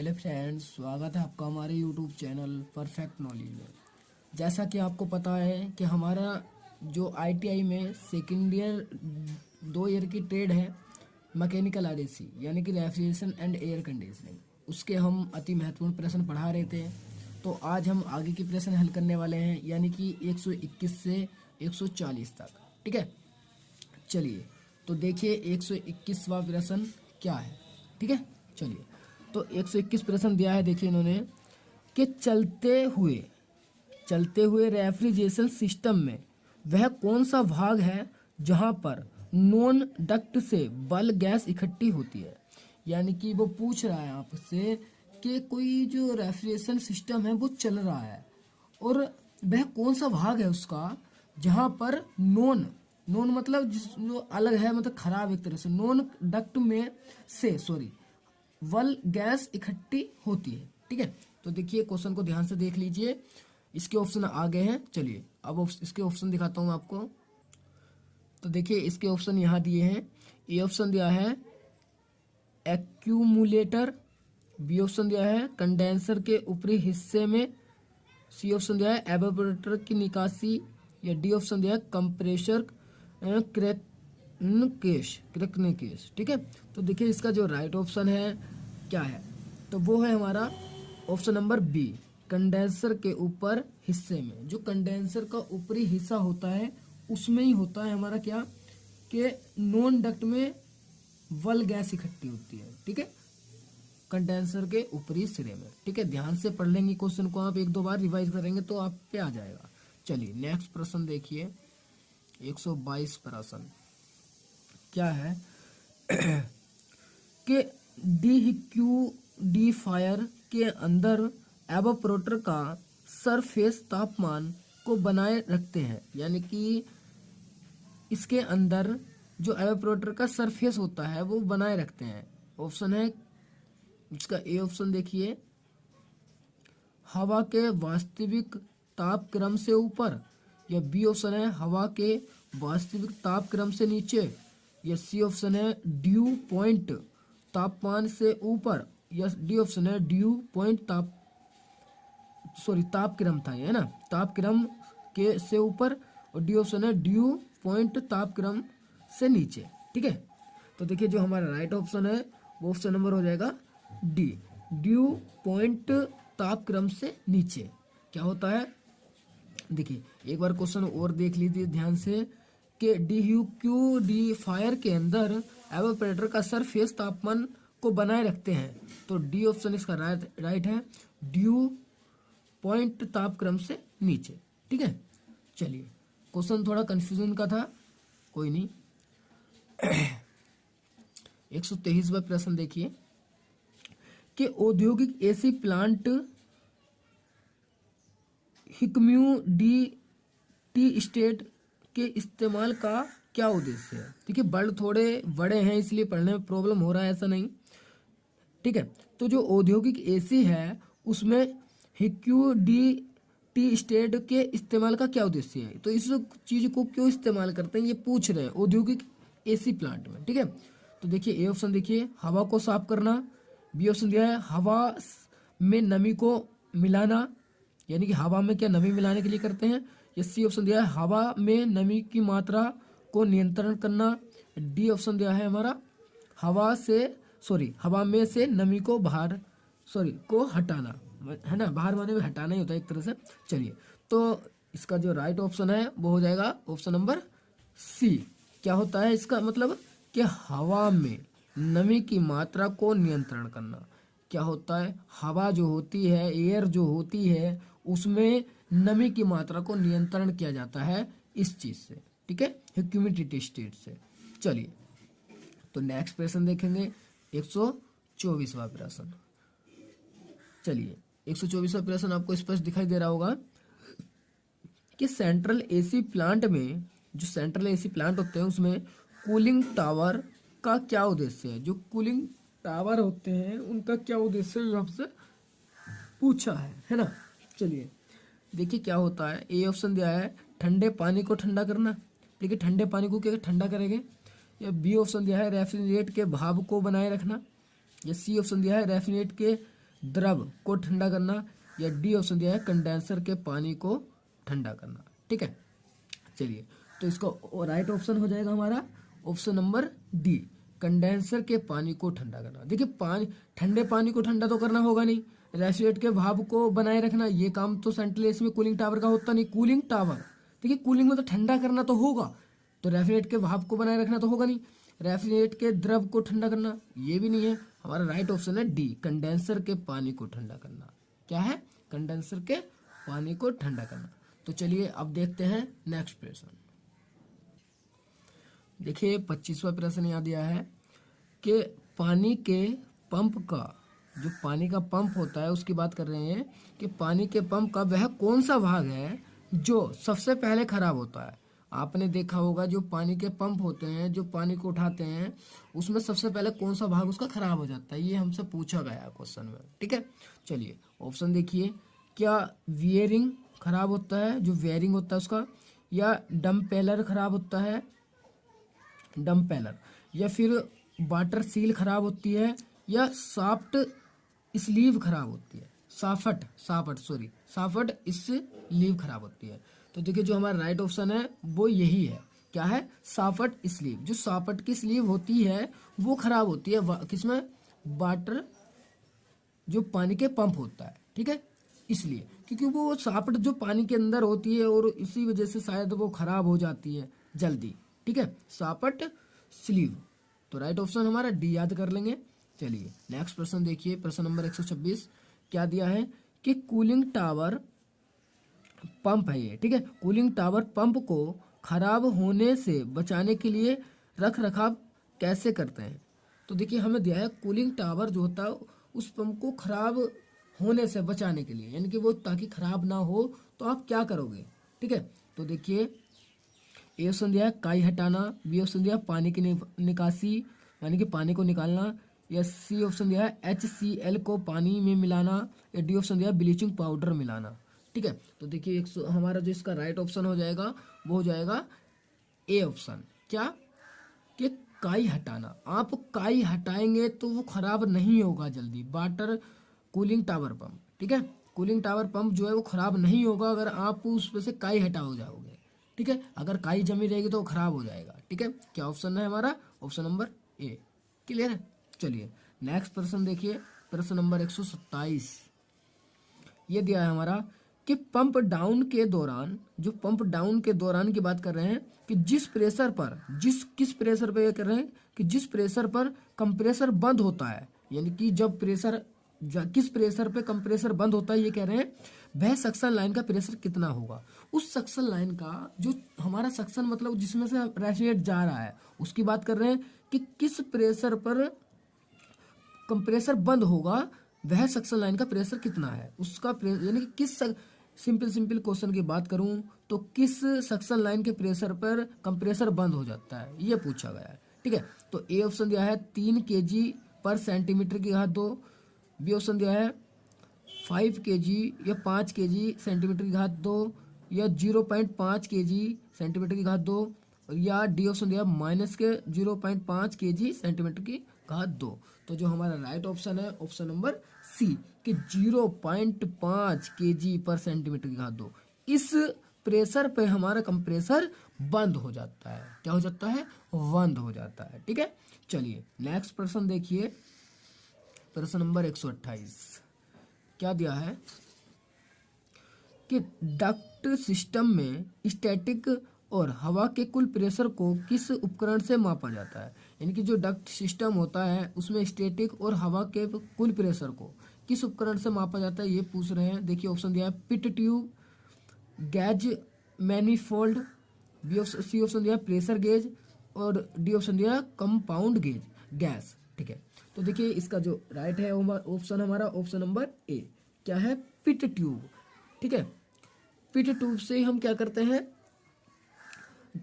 Hello friends, स्वागत है आपका हमारे यूट्यूब चैनल परफेक्ट नॉलेज में। जैसा कि आपको पता है कि हमारा जो आईटीआई में सेकेंड ईयर 2 ईयर की ट्रेड है मैकेनिकल आरएसी यानी कि रेफ्रिजरेशन एंड एयर कंडीशनिंग, उसके हम अति महत्वपूर्ण प्रश्न पढ़ा रहे थे। तो आज हम आगे की प्रश्न हल करने वाले हैं, यानी कि 121 से 140 तक। ठीक है, चलिए तो देखिए 121वां प्रश्न क्या है। ठीक है, चलिए तो 121 प्रश्न दिया है। देखिए इन्होंने कि चलते हुए रेफ्रिजरेशन सिस्टम में वह कौन सा भाग है जहां पर नॉन डक्ट से बल गैस इकट्ठी होती है। यानी कि वो पूछ रहा है आपसे कि कोई जो रेफ्रिजरेशन सिस्टम है वो चल रहा है और वह कौन सा भाग है उसका जहां पर नॉन नॉन मतलब जो अलग है, मतलब खराब एक तरह से, नॉन डक्ट में से वल गैस इकट्ठी होती है। ठीक है, तो देखिए क्वेश्चन को ध्यान से देख लीजिए, इसके ऑप्शन आगे हैं। चलिए अब इसके ऑप्शन दिखाता हूं आपको। तो देखिए इसके ऑप्शन यहाँ दिए हैं। ए ऑप्शन दिया है एक्यूमुलेटर, बी ऑप्शन दिया है कंडेंसर के ऊपरी हिस्से में, सी ऑप्शन दिया है एवापोरेटर की निकासी, या डी ऑप्शन दिया है कंप्रेसर क्रैकने केस। ठीक है, तो देखिए इसका जो राइट ऑप्शन है क्या है, तो वो है हमारा ऑप्शन नंबर बी, कंडेंसर के ऊपर हिस्से में। जो कंडेंसर का ऊपरी हिस्सा होता है उसमें ही होता है हमारा क्या, कि नॉन डक्ट में वल गैस इकट्ठी होती है। ठीक है, कंडेंसर के ऊपरी सिरे में। ठीक है, ध्यान से पढ़ लेंगे क्वेश्चन को, आप एक दो बार रिवाइज करेंगे तो आप पे आ जाएगा। चलिए नेक्स्ट प्रश्न देखिए 122 प्रश्न क्या है कि डिह्यूमिडिफायर के अंदर एवापोरेटर का सरफेस तापमान को बनाए रखते हैं। यानी कि इसके अंदर जो एवापोरेटर का सरफेस होता है वो बनाए रखते हैं। ऑप्शन है इसका ए ऑप्शन देखिए, हवा के वास्तविक तापक्रम से ऊपर, या बी ऑप्शन है हवा के वास्तविक तापक्रम से नीचे, या सी ऑप्शन है ड्यू पॉइंट तापमान से ऊपर, या डी ऑप्शन है ड्यू पॉइंट तापक्रम था ये, है ना, तापक्रम के से ऊपर, और डी ऑप्शन है ड्यू पॉइंट तापक्रम से नीचे। ठीक है, तो देखिए जो हमारा राइट ऑप्शन है वो ऑप्शन नंबर हो जाएगा डी, ड्यू पॉइंट तापक्रम से नीचे। क्या होता है, देखिए एक बार क्वेश्चन और देख लीजिए ध्यान से, कि डिह्यूमिडिफायर के अंदर एवापोरेटर का सरफेस तापमान को बनाए रखते हैं। तो डी ऑप्शन इसका राइट है, ड्यू पॉइंट तापक्रम से नीचे। ठीक है, चलिए क्वेश्चन थोड़ा कंफ्यूजन का था, कोई नहीं। 123वां प्रश्न देखिए कि औद्योगिक एसी प्लांट ह्यूमिडिटी स्टेट के इस्तेमाल का क्या उद्देश्य है। देखिए वर्ड थोड़े बड़े हैं इसलिए पढ़ने में प्रॉब्लम हो रहा है, ऐसा नहीं। ठीक है, तो जो औद्योगिक एसी है उसमें ह्यूमिडिटी स्टेट के इस्तेमाल का क्या उद्देश्य है, तो इस चीज को क्यों इस्तेमाल करते हैं ये पूछ रहे हैं औद्योगिक एसी प्लांट में। ठीक है, तो देखिए ए ऑप्शन देखिए हवा को साफ करना, बी ऑप्शन दिया है हवा में नमी को मिलाना, यानी कि हवा में क्या नमी मिलाने के लिए करते हैं, या सी ऑप्शन दिया है हवा में नमी की मात्रा को नियंत्रण करना, डी ऑप्शन दिया है हमारा हवा में से नमी को हटाना, है ना, बाहर माने में हटाना ही होता है एक तरह से। चलिए तो इसका जो राइट ऑप्शन है वो हो जाएगा ऑप्शन नंबर सी। क्या होता है इसका मतलब, कि हवा में नमी की मात्रा को नियंत्रण करना। क्या होता है, हवा जो होती है, एयर जो होती है, उसमें नमी की मात्रा को नियंत्रण किया जाता है इस चीज से। ठीक है, ह्यूमिडिटी स्टेट से। चलिए तो नेक्स्ट प्रश्न देखेंगे 124वां प्रश्न। चलिए 124वां प्रश्न आपको स्पष्ट दिखाई दे रहा होगा कि सेंट्रल एसी प्लांट में, जो सेंट्रल एसी प्लांट होते हैं उसमें कूलिंग टावर का क्या उद्देश्य है। जो कूलिंग टावर होते हैं उनका क्या उद्देश्य है आपसे पूछा है ना। चलिए देखिए क्या होता है, ए ऑप्शन दिया है ठंडे पानी को ठंडा करना। देखिए ठंडे पानी को क्या ठंडा करेंगे, या बी ऑप्शन दिया है रेफ्रिजरेट के भाप को बनाए रखना, या सी ऑप्शन दिया है रेफ्रिजरेट के द्रव को ठंडा करना, या डी ऑप्शन दिया है कंडेंसर के पानी को ठंडा करना। ठीक है, चलिए तो इसका राइट ऑप्शन हो जाएगा हमारा ऑप्शन नंबर डी, कंडेंसर के पानी को ठंडा करना। देखिए पानी, ठंडे पानी को ठंडा तो करना होगा नहीं, रेफ्रिजरेट के भाप को बनाए रखना ये काम तो सेंट्रल एसी में कूलिंग टावर का होता नहीं। कूलिंग टावर, देखिए कूलिंग में तो ठंडा करना तो होगा, तो रेफ्रिजरेट के भाप को बनाए रखना तो होगा नहीं। रेफ्रिजरेट के द्रव को ठंडा करना ये भी नहीं है। हमारा राइट ऑप्शन है डी, कंडेंसर के पानी को ठंडा करना। क्या है? कंडेंसर के पानी को ठंडा करना। तो चलिए अब देखते हैं नेक्स्ट प्रश्न। देखिए 25वां प्रश्न यहाँ दिया है कि पानी के पंप का, जो पानी का पंप होता है उसकी बात कर रहे हैं कि पानी के पंप का वह कौन सा भाग है जो सबसे पहले खराब होता है। आपने देखा होगा जो पानी के पंप होते हैं, जो पानी को उठाते हैं, उसमें सबसे पहले कौन सा भाग उसका खराब हो जाता है, ये हमसे पूछा गया है क्वेश्चन में। ठीक है, चलिए ऑप्शन देखिए, क्या वियरिंग खराब होता है, जो वेयरिंग होता है उसका, या डम्पेलर खराब होता है, डम्पेलर, या फिर वाटर सील खराब होती है, या साफ्ट स्लीव खराब होती है, साफट स्लीव खराब होती है। तो देखिए जो हमारा राइट ऑप्शन है वो यही है। क्या है? Soft sleeve. जो साफट की स्लीव होती है वो खराब होती है किसमें? वाटर, जो पानी के पंप होता है। ठीक है, इसलिए क्योंकि वो साफट जो पानी के अंदर होती है और इसी वजह से शायद वो खराब हो जाती है जल्दी। ठीक है, साफट स्लीव। तो राइट ऑप्शन हमारा डी याद कर लेंगे। चलिए नेक्स्ट प्रश्न देखिए, प्रश्न नंबर 126 क्या दिया है कि कूलिंग टावर पंप है ये। ठीक है, कूलिंग टावर पंप को खराब होने से बचाने के लिए रख रखाव कैसे करते हैं। तो देखिए हमें दिया है कूलिंग टावर जो होता है उस पंप को खराब होने से बचाने के लिए, यानी कि वो ताकि खराब ना हो तो आप क्या करोगे। ठीक है, तो देखिए ए ऑप्शन दिया है काई हटाना, बी ऑप्शन दिया है पानी की निकासी यानी कि पानी को निकालना, या सी ऑप्शन दिया है HCl को पानी में मिलाना, या डी ऑप्शन दिया है ब्लीचिंग पाउडर मिलाना। ठीक है, तो देखिए हमारा जो इसका राइट ऑप्शन हो जाएगा वो हो जाएगा ए ऑप्शन। क्या? कि काई हटाना। आप काई हटाएंगे तो वो खराब नहीं होगा जल्दी, वाटर कूलिंग टावर पंप। ठीक है, कूलिंग टावर पंप जो है वो खराब नहीं होगा अगर आप उसमें से काई हटा हो जाओगे। ठीक है, अगर काई जमी रहेगी तो वो खराब हो जाएगा। ठीक है, क्या ऑप्शन है हमारा? ऑप्शन नंबर ए। क्लियर है? चलिए नेक्स्ट प्रश्न देखिए, प्रश्न नंबर 127 ये दिया है हमारा कि पंप डाउन के दौरान, जो पंप डाउन के दौरान की बात कर रहे हैं कि किस प्रेशर पे ये कर रहे हैं कि जिस प्रेशर पर कंप्रेसर बंद होता है, यानी कि जब किस प्रेशर पे कंप्रेसर बंद होता है ये कह रहे हैं, वह सक्शन लाइन का प्रेशर कितना होगा। उस सक्शन लाइन का, जो हमारा सक्शन मतलब जिसमें से रेफ्रिजरेट जा रहा है, उसकी बात कर रहे हैं कि किस प्रेशर पर कंप्रेसर बंद होगा, वह सक्शन लाइन का प्रेशर कितना है उसका यानी कि किस सिंपल क्वेश्चन की बात करूं तो किस सक्शन लाइन के प्रेशर पर कंप्रेसर बंद हो जाता है ये पूछा गया है। ठीक है, तो ए ऑप्शन दिया है 3 kg पर सेंटीमीटर की घात 2, बी ऑप्शन दिया है 5 kg या 5 kg सेंटीमीटर की घात 2, या 0.5 kg सेंटीमीटर की घात 2, या डी ऑप्शन दिया माइनस के 0.5 kg सेंटीमीटर की घात 2। तो जो हमारा राइट ऑप्शन है ऑप्शन नंबर सी कि 0.5 kg पर सेंटीमीटर की घात 2। इस प्रेशर पे हमारा कंप्रेसर बंद हो जाता है। क्या हो जाता है? बंद हो जाता है। ठीक है, चलिए नेक्स्ट प्रश्न देखिए, प्रश्न नंबर 128 क्या दिया है कि डक्ट सिस्टम में स्टैटिक और हवा के कुल प्रेशर को किस उपकरण से मापा जाता है। यानी कि जो डक्ट सिस्टम होता है उसमें स्टैटिक और हवा के कुल प्रेशर को किस उपकरण से मापा जाता है ये पूछ रहे हैं। देखिए ऑप्शन दिया है pit tube, gauge manifold, C option दिया है प्रेशर गेज, और डी ऑप्शन दिया है कंपाउंड गेज गैस। ठीक है, तो देखिए इसका जो राइट है ऑप्शन हमारा ऑप्शन नंबर ए। क्या है? Pit tube. ठीक है, पिट ट्यूब से हम क्या करते हैं?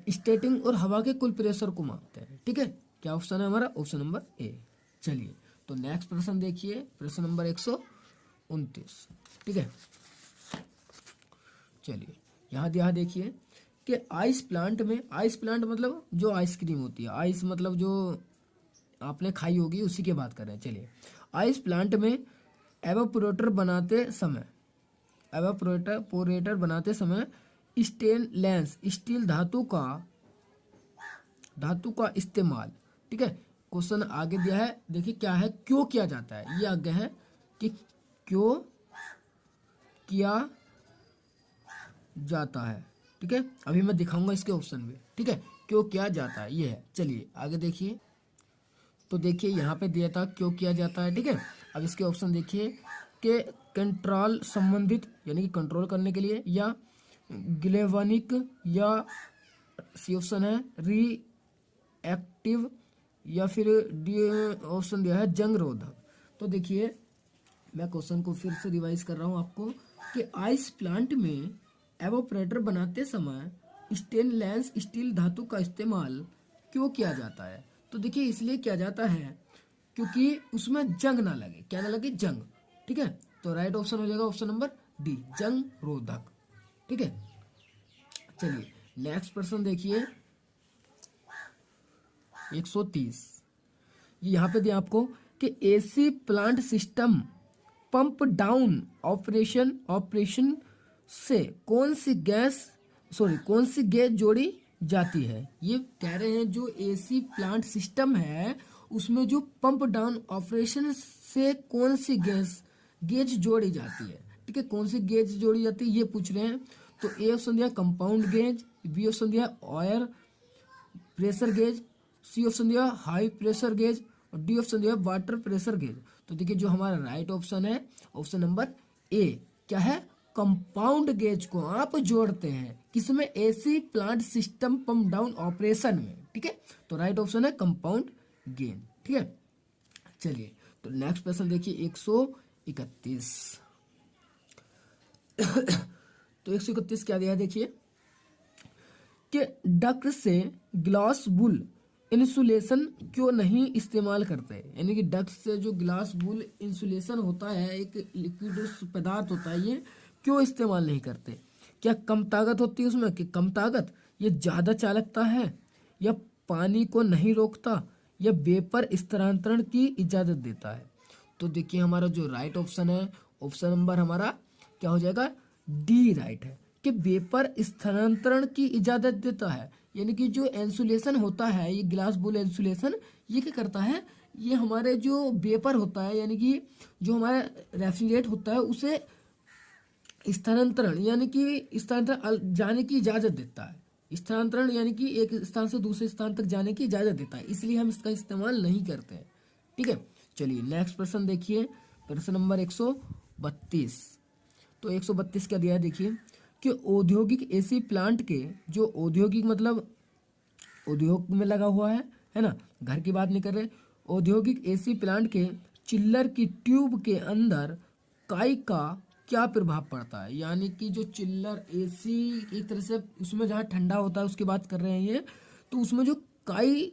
स्टैटिक और हवा के कुल प्रेशर को मापते हैं। ठीक है, क्या ऑप्शन है हमारा? ऑप्शन नंबर ए। चलिए तो नेक्स्ट प्रश्न देखिए, प्रश्न नंबर 129। ठीक है, चलिए यहाँ देखिए कि आइस प्लांट मतलब जो आइसक्रीम होती है, आइस मतलब जो आपने खाई होगी उसी की बात कर रहे हैं। चलिए आइस प्लांट में एवापोरेटर बनाते समय स्टेनलेस स्टील धातु का इस्तेमाल, ठीक है। क्वेश्चन आगे दिया है, देखिए क्या है, क्यों किया जाता है, ये आगे है कि क्यों किया जाता है, ठीक है। अभी मैं दिखाऊंगा इसके ऑप्शन में, ठीक है, क्यों किया जाता है, ये है। चलिए आगे देखिए, तो देखिए यहाँ पे दिया था क्यों किया जाता है, ठीक है। अब इसके ऑप्शन देखिए कि कंट्रोल संबंधित, यानी कि कंट्रोल करने के लिए, या ग्लेवानिक, या सी ऑप्शन है रिएक्टिव, या फिर डी ऑप्शन दिया है जंग रोधक। तो देखिए मैं क्वेश्चन को फिर से रिवाइज कर रहा हूँ आपको कि आइस प्लांट में एवापोरेटर बनाते समय स्टेनलेस स्टील धातु का इस्तेमाल क्यों किया जाता है। तो देखिए इसलिए किया जाता है क्योंकि उसमें जंग ना लगे, क्या ना लगे, जंग, ठीक है। तो राइट ऑप्शन हो जाएगा ऑप्शन नंबर डी, जंग रोधक, ठीक है। चलिए नेक्स्ट प्रश्न देखिए 130, यहाँ पे दिया आपको कि AC plant system pump down operation से कौन सी गैस जोड़ी जाती है। ये कह रहे हैं जो एसी प्लांट सिस्टम है उसमें जो पंप डाउन ऑपरेशन से कौन सी गेज जोड़ी जाती है, ठीक है, कौन सी गेज जोड़ी जाती है ये पूछ रहे हैं। तो ए ऑप्शन दिया कंपाउंड गेज, बी ऑप्शन दिया air pressure gauge, C option दिया हाई प्रेशर गेज, और डी ऑप्शन दिया वाटर प्रेशर गेज। तो देखिए जो हमारा राइट ऑप्शन है ऑप्शन नंबर ए, क्या है, कंपाउंड गेज को आप जोड़ते हैं किसमें, AC plant system pump down operation में, ठीक है। तो राइट ऑप्शन है कंपाउंड गेज, ठीक है। चलिए तो नेक्स्ट प्रश्न देखिए 131 तो 131 क्या दिया है देखिए कि डक्ट से ग्लास वूल इंसुलेशन क्यों नहीं इस्तेमाल करते, यानी कि डक्ट से जो ग्लास वूल इंसुलेशन होता है, एक लिक्विड पदार्थ होता है, ये क्यों इस्तेमाल नहीं करते। क्या कम ताकत होती है उसमें, कि कम ताकत, ये ज़्यादा चालकता है, या पानी को नहीं रोकता, या वेपर स्थानांतरण की इजाज़त देता है। तो देखिए हमारा जो राइट ऑप्शन है ऑप्शन नंबर हमारा क्या हो जाएगा, डी राइट है, कि वेपर स्थानांतरण की इजाज़त देता है। यानी कि जो इंसुलेशन होता है, ये ग्लास वूल इंसुलेशन, ये क्या करता है, ये हमारे जो वेपर होता है, यानी कि जो हमारा रेफ्रिजरेट होता है, उसे स्थानांतरण यानी कि स्थानांतरण जाने की इजाज़त देता है। स्थानांतरण यानी कि एक स्थान से दूसरे स्थान तक जाने की इजाज़त देता है, इसलिए हम इसका इस्तेमाल नहीं करते हैं, ठीक है। चलिए नेक्स्ट प्रश्न देखिए, प्रश्न नंबर 132। तो 132 क्या दिया है देखिए कि औद्योगिक एसी प्लांट के, जो औद्योगिक मतलब उद्योग में लगा हुआ है ना, घर की बात नहीं कर रहे, औद्योगिक एसी प्लांट के चिल्लर की ट्यूब के अंदर काई का क्या प्रभाव पड़ता है। यानी कि जो चिल्लर एसी एक तरह से उसमें जहाँ ठंडा होता है उसकी बात कर रहे हैं ये, तो उसमें जो काई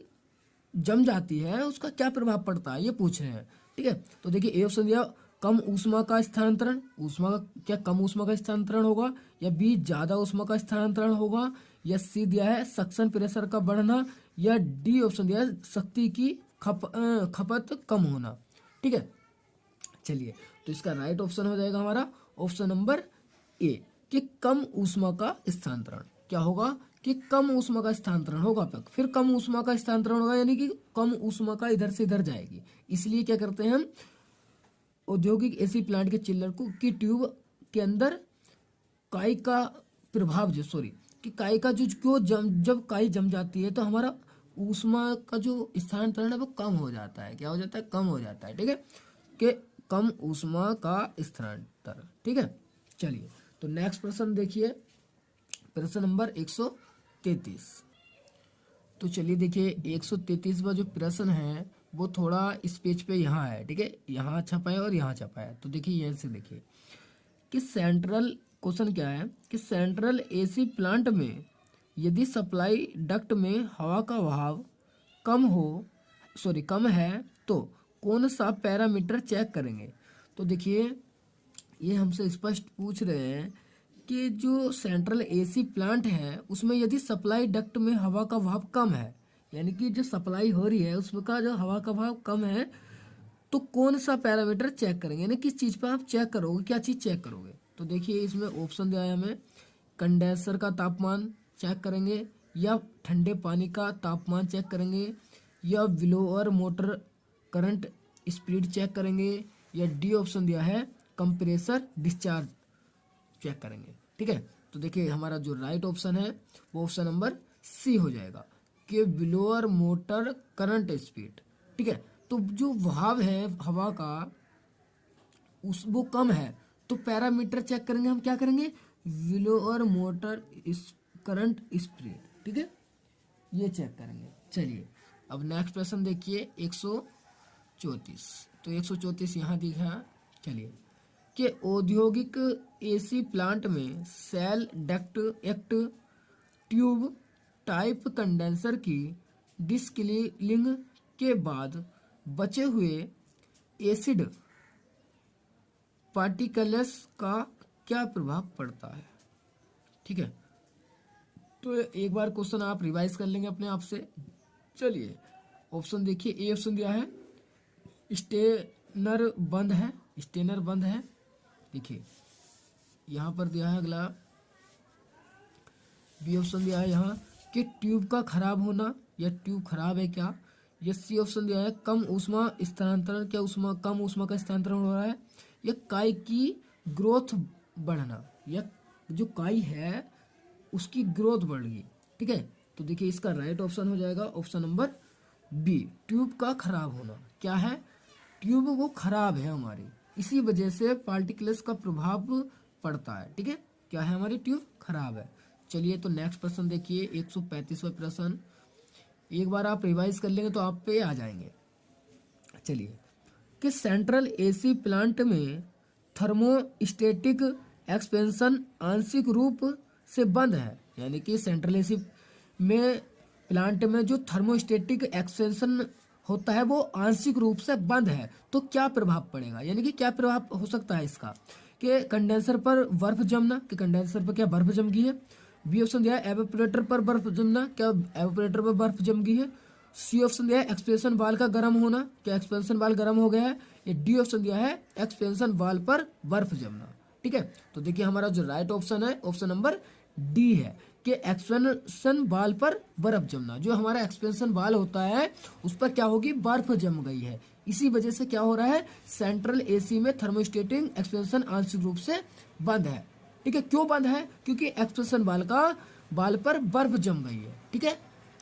जम जाती है उसका क्या प्रभाव पड़ता है ये पूछ रहे हैं, ठीक है। तो देखिए ए ऑप्शन दिया कम ऊष्मा का स्थानांतरण, ऊष्मा का क्या कम ऊष्मा का स्थानांतरण होगा, या बी ज्यादा ऊष्मा का स्थानांतरण होगा, या सी दिया है सक्शन प्रेशर का बढ़ना, या डी ऑप्शन दिया है शक्ति की खपत कम होना, ठीक है। चलिए तो इसका राइट ऑप्शन हो जाएगा हमारा ऑप्शन नंबर ए, कि कम ऊष्मा का स्थानांतरण। क्या होगा कि कम ऊष्मा का स्थानांतरण होगा, फिर कम ऊष्मा का स्थानांतरण होगा, यानी कि कम ऊष्मा का इधर से इधर जाएगी। इसलिए क्या करते हैं हम, औद्योगिक एसी प्लांट के चिल्लर को की ट्यूब के अंदर काई का प्रभाव कि काई का जो क्यों जब काई जम जाती है तो हमारा ऊष्मा का जो स्थानांतरण है वो कम हो जाता है। क्या हो जाता है, कम हो जाता है, ठीक है, कि कम ऊष्मा का स्थानांतरण, ठीक है। चलिए तो नेक्स्ट प्रश्न देखिए, प्रश्न नंबर 133। तो चलिए देखिए 133वां जो प्रश्न है वो थोड़ा इस पेज पे यहाँ है, ठीक है, यहाँ छपा है और यहाँ छपा है। तो देखिए यहाँ से देखिए कि सेंट्रल क्वेश्चन क्या है कि सेंट्रल एसी प्लांट में यदि सप्लाई डक्ट में हवा का बहाव कम है तो कौन सा पैरामीटर चेक करेंगे। तो देखिए ये हमसे स्पष्ट पूछ रहे हैं कि जो सेंट्रल एसी प्लांट है उसमें यदि सप्लाई डक्ट में हवा का बहाव कम है, यानी कि जो सप्लाई हो रही है उसमें का जो हवा का बहाव कम है, तो कौन सा पैरामीटर चेक करेंगे, यानी किस चीज पर आप चेक करोगे, क्या चीज चेक करोगे। तो देखिए इसमें ऑप्शन दिया है हमें, कंडेंसर का तापमान चेक करेंगे, या ठंडे पानी का तापमान चेक करेंगे, या blower motor current speed check करेंगे, या डी ऑप्शन दिया है कंप्रेसर डिस्चार्ज चेक करेंगे। ठीक है, तो देखिए हमारा जो राइट ऑप्शन है वो ऑप्शन नंबर सी हो जाएगा कि ब्लोअर मोटर करंट स्पीड। ठीक है, तो जो भाव है हवा का उस वो कम है, तो पैरामीटर चेक करेंगे हम, क्या करेंगे, ब्लोअर मोटर करंट स्पीड। ठीक है, ये चेक करेंगे। चलिए अब नेक्स्ट प्रश्न देखिए 134। तो 134 यहाँ दिखा। चलिए कि औद्योगिक एसी प्लांट में shell duct act tube type condenser की डिस्किलिंग के बाद बचे हुए एसिड पार्टिकल्स का क्या प्रभाव पड़ता है। ठीक है, तो एक बार क्वेश्चन आप रिवाइज कर लेंगे अपने आप से। चलिए ऑप्शन देखिए, ए ऑप्शन दिया है स्टेनर बंद है, स्टेनर बंद है। देखिए यहाँ पर दिया है अगला बी ऑप्शन दिया है यहाँ कि ट्यूब का खराब होना, या ट्यूब खराब है क्या। ये सी ऑप्शन दिया है कम ऊष्मा स्थानांतरण, क्या ऊष्मा कम ऊष्मा का स्थानांतरण हो रहा है, या काई की ग्रोथ बढ़ना, या जो काई है उसकी ग्रोथ बढ़ गई। ठीक है, तो देखिए इसका राइट ऑप्शन हो जाएगा ऑप्शन नंबर बी, ट्यूब का खराब होना। क्या है, ट्यूब वो खराब है हमारी, इसी वजह से पार्टिकल्स का प्रभाव पड़ता है। ठीक है, क्या है, हमारी ट्यूब खराब है। चलिए तो नेक्स्ट प्रश्न देखिए 135वां प्रश्न, एक बार आप रिवाइज कर लेंगे तो आप पे आ जाएंगे। चलिए कि सेंट्रल एसी प्लांट में थर्मोस्टेटिक एक्सपेंशन आंशिक रूप से बंद है, यानी कि सेंट्रल एसी में प्लांट में जो थर्मोस्टेटिक एक्सपेंशन होता है वो आंशिक रूप से बंद है, तो क्या प्रभाव पड़ेगा, यानी कि क्या प्रभाव हो सकता है इसका, कि कंडेंसर पर बर्फ जमना, कि कंडेंसर पर क्या बर्फ जम गई है। बी ऑप्शन दिया है एवापोरेटर पर बर्फ जमना, क्या एवापोरेटर पर बर्फ जम गई है। सी ऑप्शन दिया है एक्सपेंशन वाल का गर्म होना, क्या एक्सपेंशन वाल गर्म हो गया है। ये डी ऑप्शन दिया है एक्सपेंशन वाल पर बर्फ जमना। ठीक है, तो देखिए हमारा जो राइट ऑप्शन है ऑप्शन नंबर डी है कि एक्सपेंशन वाल पर बर्फ जमना। जो हमारा एक्सपेंशन वाल होता है उस पर क्या होगी, बर्फ जम गई है, इसी वजह से क्या हो रहा है, सेंट्रल एसी में थर्मोस्टेटिक एक्सपेंशन आंशिक रूप से बंद है। ठीक है, क्यों बंद है, क्योंकि एक्सपेंशन वाल पर बर्फ जम गई है। ठीक है,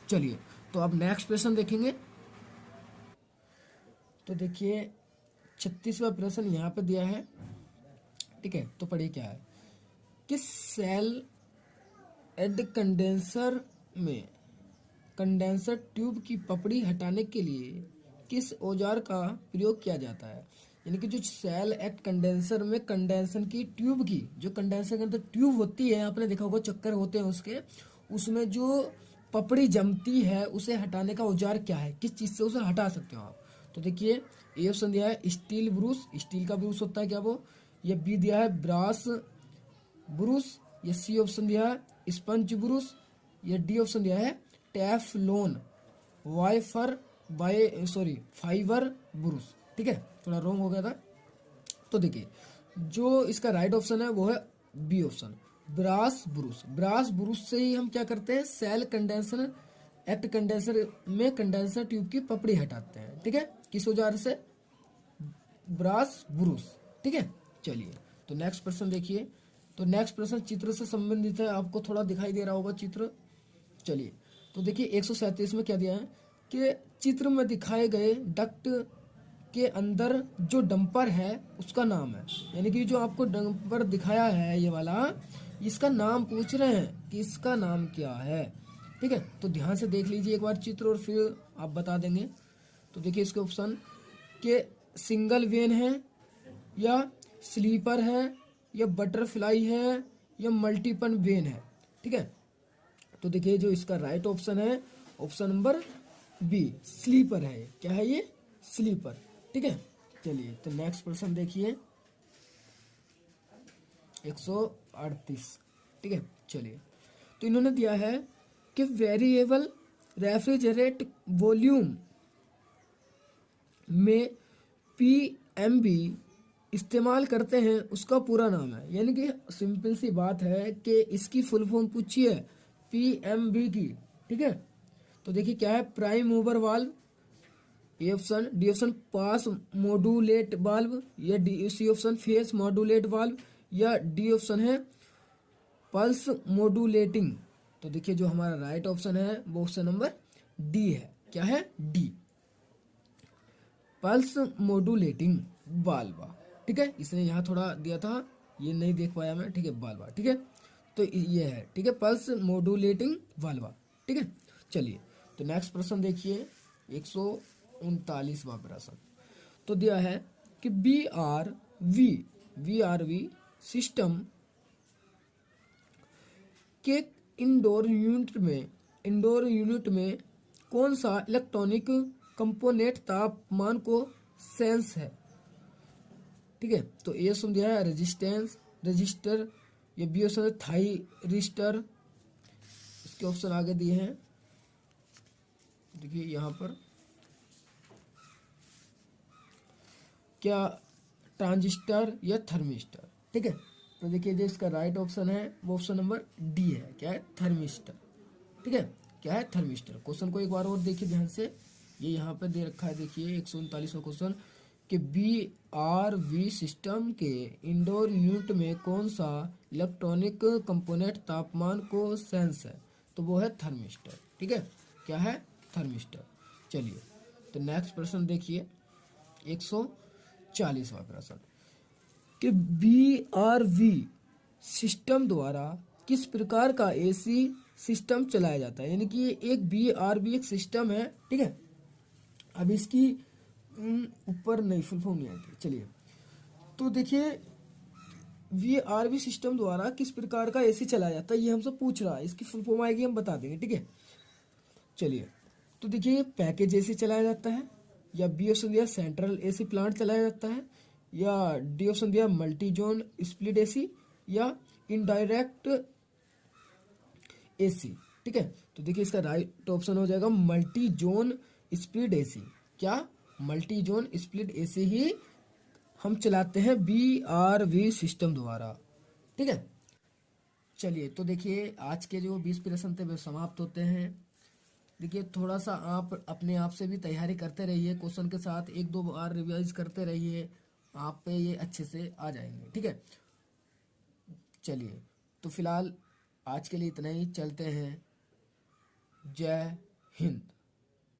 चलिए तो अब नेक्स्ट प्रश्न देखेंगे। तो देखिए 36वां प्रश्न यहाँ पे दिया है। ठीक है, तो पढ़िए क्या है कि सेल एड कंडेंसर में कंडेंसर ट्यूब की पपड़ी हटाने के लिए किस औजार का प्रयोग किया जाता है, यानी कि जो सेल एड कंडेंसर में कंडेंसर की ट्यूब की, जो कंडेंसर के अंदर ट्यूब होती है, आपने देखा होगा चक्कर होते हैं उसके, उसमें जो पपड़ी जमती है उसे हटाने का औजार क्या है, किस चीज से उसे हटा सकते हो आप। तो देखिए ए ऑप्शन दिया है स्टील ब्रूस, स्टील का ब्रूस होता है क्या वो। ये बी दिया है ब्रास ब्रूस। ये सी ऑप्शन दिया है स्पंज ब्रूस। ये डी ऑप्शन दिया है टेफलोन फाइबर ब्रूस। ठीक है, थोड़ा रॉन्ग हो गया था। तो देखिए जो इसका राइट ऑप्शन है वो है B option brass brush. Brass brush से ही हम क्या करते हैं, सेल कंडेंसर एक्ट कंडेंसर में कंडेंसर ट्यूब की पपड़ी हटाते हैं। ठीक है, किस औजार से, ब्रास ब्रूस। ठीक है, चलिए तो नेक्स्ट प्रश्न देखिए। तो नेक्स्ट प्रश्न चित्र से संबंधित है, आपको थोड़ा दिखाई दे रहा होगा चित्र। चलिए तो देखिए 137 में क्या दिया है कि चित्र में दिखाए गए डक्ट के अंदर जो डंपर है उसका नाम है, यानी कि जो आपको डंपर दिखाया है ये वाला, इसका नाम पूछ रहे हैं कि इसका नाम क्या है। ठीक है, तो ध्यान से देख लीजिए एक बार चित्र और फिर आप बता देंगे। तो देखिए इसके ऑप्शन के सिंगल वेन है, या स्लीपर है, या बटरफ्लाई है, या मल्टीपल वेन है। ठीक है, तो देखिए जो इसका राइट ऑप्शन है ऑप्शन नंबर बी स्लीपर है। क्या है ये, स्लीपर। ठीक है, चलिए तो नेक्स्ट प्रश्न देखिए 138। ठीक है, चलिए तो इन्होंने दिया है कि वेरिएबल रेफ्रिजरेट वॉल्यूम में PMB इस्तेमाल करते हैं उसका पूरा नाम है। यानी कि सिंपल सी बात है कि इसकी फुल फॉर्म पूछी है PMB की, ठीक है। तो देखिए क्या है, prime mover valve, A option, D option pass modulate valve, या D C option face modulate valve, या डी ऑप्शन है पल्स मॉड्यूलेटिंग। तो देखिए जो हमारा राइट ऑप्शन है वो ऑप्शन नंबर डी है। क्या है, डी, पल्स मॉड्यूलेटिंग वाल्व, ठीक है। इसने यहाँ थोड़ा दिया था, ये नहीं देख पाया मैं, ठीक है, वाल्व, ठीक है। तो ये है, ठीक है, पल्स मॉड्यूलेटिंग वाल्व, ठीक है। चलिए तो नेक्स्ट प्रश्न देखिए 139वां प्रश्न। तो दिया है कि वी सिस्टम के इंडोर यूनिट में कौन सा इलेक्ट्रॉनिक कंपोनेंट तापमान को सेंस है, ठीक है। तो ए ऑप्शन दिया है रजिस्टर, या बी ऑप्शन है थायरिस्टर। इसके ऑप्शन आगे दिए हैं, देखिए यहाँ पर क्या, ट्रांजिस्टर या थर्मिस्टर, ठीक है। तो देखिए जो इसका राइट ऑप्शन है वो ऑप्शन नंबर डी है। क्या है, थर्मिस्टर, ठीक है। क्या है, थर्मिस्टर। क्वेश्चन को एक बार और देखिए ध्यान से, ये यहाँ पे दे रखा है, देखिए 139वां क्वेश्चन कि BRV सिस्टम के इंडोर यूनिट में कौन सा इलेक्ट्रॉनिक कंपोनेंट तापमान को सेंस है, तो वो है थर्मिस्टर, ठीक है। क्या है, थर्मिस्टर। चलिए तो नेक्स्ट प्रश्न देखिए 140वां प्रश्न कि BRV सिस्टम द्वारा किस प्रकार का AC सिस्टम चलाया जाता है। यानी कि एक BRV एक सिस्टम है, ठीक है। अब इसकी ऊपर नहीं, फुल फॉर्म नहीं आती। चलिए तो देखिए VRV सिस्टम द्वारा किस प्रकार का AC चलाया जाता है, ये हमसे पूछ रहा है। इसकी फुल फॉर्म आएगी, हम बता देंगे, ठीक है। चलिए तो देखिए पैकेज AC चलाया जाता है, या बी ऑप्शन दिया सेंट्रल AC प्लांट चलाया जाता है, या डी ऑप्शन दिया मल्टी जोन स्प्लिट AC, या इनडायरेक्ट AC, ठीक है। तो देखिए इसका राइट ऑप्शन हो जाएगा मल्टी जोन स्प्लिट AC। क्या, मल्टी जोन स्प्लिट AC ही हम चलाते हैं BRV सिस्टम द्वारा, ठीक है। चलिए तो देखिए आज के जो 20 प्रश्न थे वे समाप्त होते हैं। देखिए थोड़ा सा आप अपने आप से भी तैयारी करते रहिए, क्वेश्चन के साथ एक दो बार रिवाइज करते रहिए, आप पे ये अच्छे से आ जाएंगे, ठीक है। चलिए तो फिलहाल आज के लिए इतना ही, चलते हैं। जय हिंद।